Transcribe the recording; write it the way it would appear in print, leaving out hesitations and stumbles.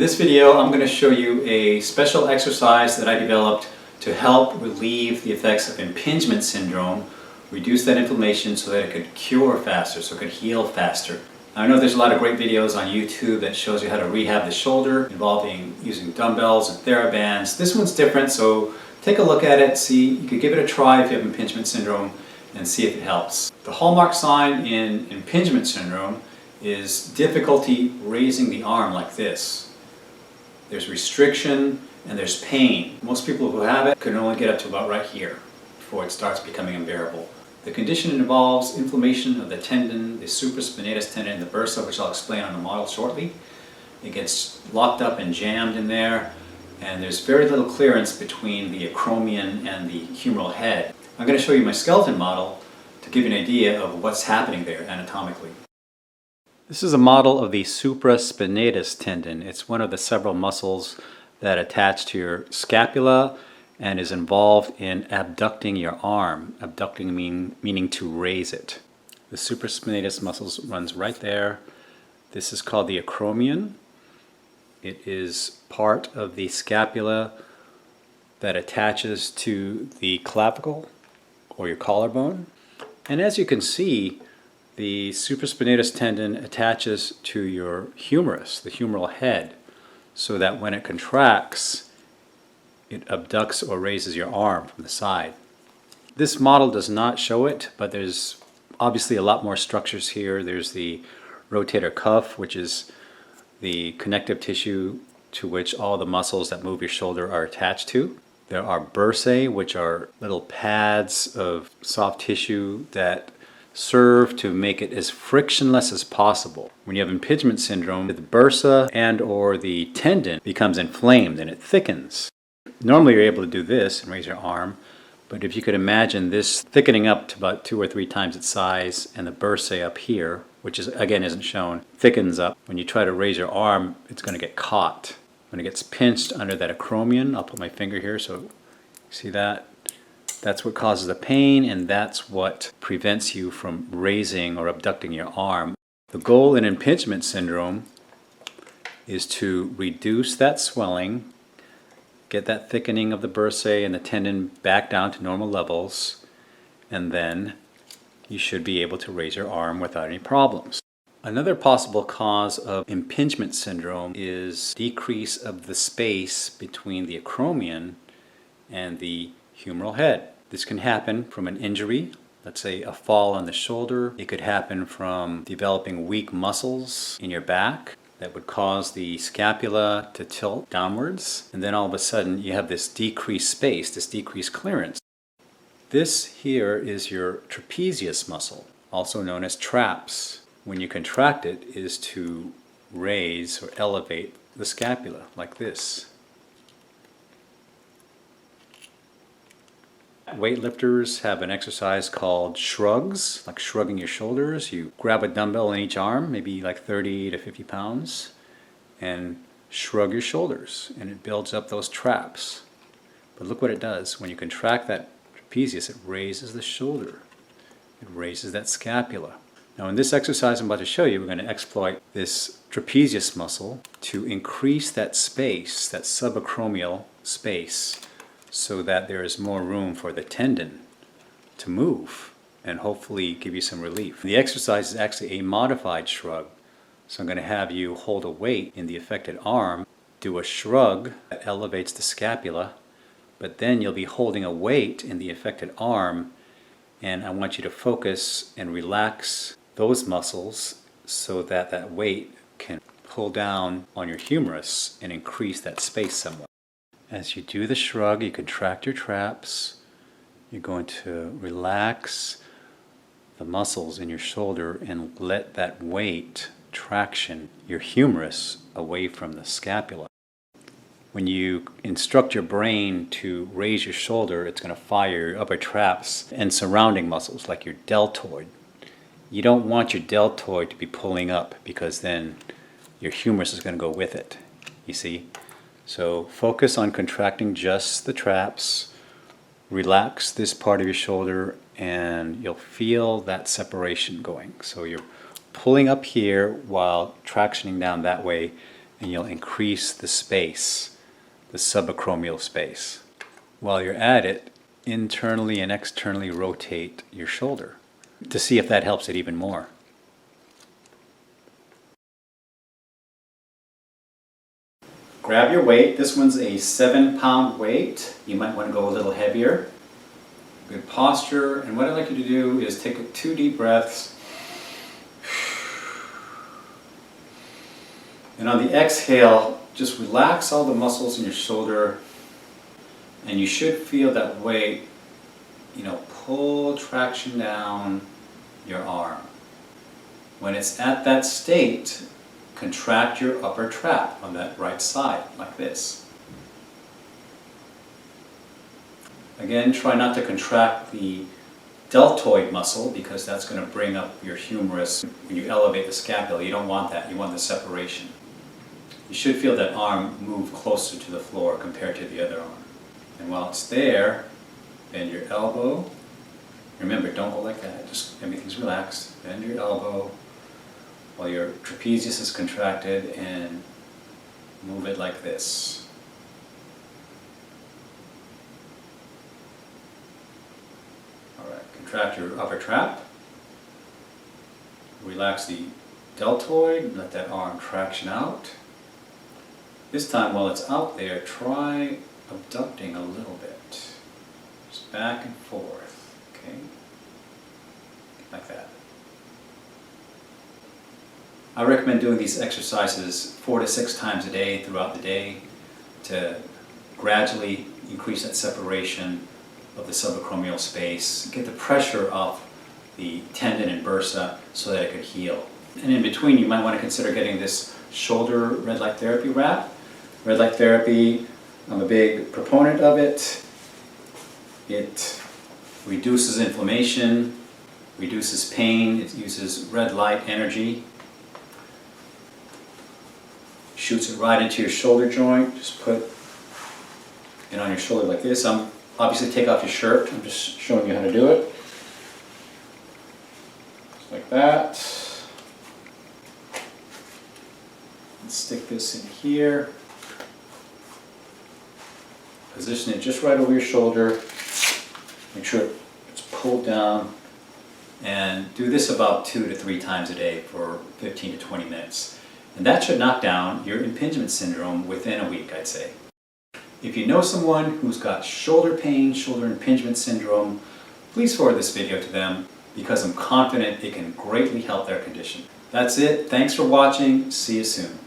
this video, I'm going to show you a special exercise that I developed to help relieve the effects of impingement syndrome, reduce that inflammation so that it could cure faster, so it could heal faster. I know there's a lot of great videos on YouTube that shows you how to rehab the shoulder involving using dumbbells and TheraBands. This one's different, so take a look at it, see, you could give it a try if you have impingement syndrome and see if it helps. The hallmark sign in impingement syndrome is difficulty raising the arm like this. There's restriction and there's pain. Most people who have it can only get up to about right here before it starts becoming unbearable. The condition involves inflammation of the tendon, the supraspinatus tendon, and the bursa, which I'll explain on the model shortly. It gets locked up and jammed in there, and there's very little clearance between the acromion and the humeral head. I'm going to show you my skeleton model to give you an idea of what's happening there anatomically. This is a model of the supraspinatus tendon. It's one of the several muscles that attach to your scapula and is involved in abducting your arm. Abducting meaning to raise it. The supraspinatus muscle runs right there. This is called the acromion. It is part of the scapula that attaches to the clavicle or your collarbone. And as you can see, the supraspinatus tendon attaches to your humerus, the humeral head, so that when it contracts, it abducts or raises your arm from the side. This model does not show it, but there's obviously a lot more structures here. There's the rotator cuff, which is the connective tissue to which all the muscles that move your shoulder are attached to. There are bursae, which are little pads of soft tissue that serve to make it as frictionless as possible. When you have impingement syndrome, the bursa and or the tendon becomes inflamed and it thickens. Normally you're able to do this and raise your arm, but if you could imagine this thickening up to about 2 or 3 times its size, and the bursae up here, which is again isn't shown, thickens up. When you try to raise your arm, it's going to get caught. When it gets pinched under that acromion, I'll put my finger here so you see that. That's what causes the pain, and that's what prevents you from raising or abducting your arm. The goal in impingement syndrome is to reduce that swelling, get that thickening of the bursae and the tendon back down to normal levels, and then you should be able to raise your arm without any problems. Another possible cause of impingement syndrome is decrease of the space between the acromion and the humeral head. This can happen from an injury, let's say a fall on the shoulder. It could happen from developing weak muscles in your back that would cause the scapula to tilt downwards. And then all of a sudden you have this decreased space, this decreased clearance. This here is your trapezius muscle, also known as traps. When you contract it is to raise or elevate the scapula like this. Weightlifters have an exercise called shrugs, like shrugging your shoulders. You grab a dumbbell in each arm, maybe like 30 to 50 pounds, and shrug your shoulders, and it builds up those traps. But look what it does. When you contract that trapezius, it raises the shoulder. It raises that scapula. Now in this exercise I'm about to show you, we're going to exploit this trapezius muscle to increase that space, that subacromial space, so that there is more room for the tendon to move and hopefully give you some relief. The exercise is actually a modified shrug. So I'm going to have you hold a weight in the affected arm, do a shrug that elevates the scapula, but then you'll be holding a weight in the affected arm, and I want you to focus and relax those muscles so that that weight can pull down on your humerus and increase that space somewhat. As you do the shrug, you contract your traps. You're going to relax the muscles in your shoulder and let that weight traction your humerus away from the scapula. When you instruct your brain to raise your shoulder, it's going to fire your upper traps and surrounding muscles like your deltoid. You don't want your deltoid to be pulling up because then your humerus is going to go with it, you see? So focus on contracting just the traps, relax this part of your shoulder, and you'll feel that separation going. So you're pulling up here while tractioning down that way, and you'll increase the space, the subacromial space. While you're at it, internally and externally rotate your shoulder to see if that helps it even more. Grab your weight. This one's a 7-pound weight. You might want to go a little heavier. Good posture. And what I'd like you to do is take 2 deep breaths. And on the exhale, just relax all the muscles in your shoulder. And you should feel that weight, pull traction down your arm. When it's at that state, contract your upper trap on that right side, like this. Again, try not to contract the deltoid muscle because that's going to bring up your humerus. When you elevate the scapula, you don't want that. You want the separation. You should feel that arm move closer to the floor compared to the other arm. And while it's there, bend your elbow. Remember, don't go like that. Just everything's relaxed. Bend your elbow while your trapezius is contracted and move it like this. Alright, contract your upper trap. Relax the deltoid, let that arm traction out. This time while it's out there, try abducting a little bit. Just back and forth, okay? Like that. I recommend doing these exercises 4 to 6 times a day throughout the day to gradually increase that separation of the subacromial space, get the pressure off the tendon and bursa so that it could heal. And in between, you might want to consider getting this shoulder red light therapy wrap. Red light therapy, I'm a big proponent of it. It reduces inflammation, reduces pain, it uses red light energy. Shoots it right into your shoulder joint. Just put it on your shoulder like this. Obviously take off your shirt. I'm just showing you how to do it. Just like that. And stick this in here. Position it just right over your shoulder. Make sure it's pulled down. And do this about 2 to 3 times a day for 15 to 20 minutes. And that should knock down your impingement syndrome within a week, I'd say. If you know someone who's got shoulder pain, shoulder impingement syndrome, please forward this video to them because I'm confident it can greatly help their condition. That's it. Thanks for watching. See you soon.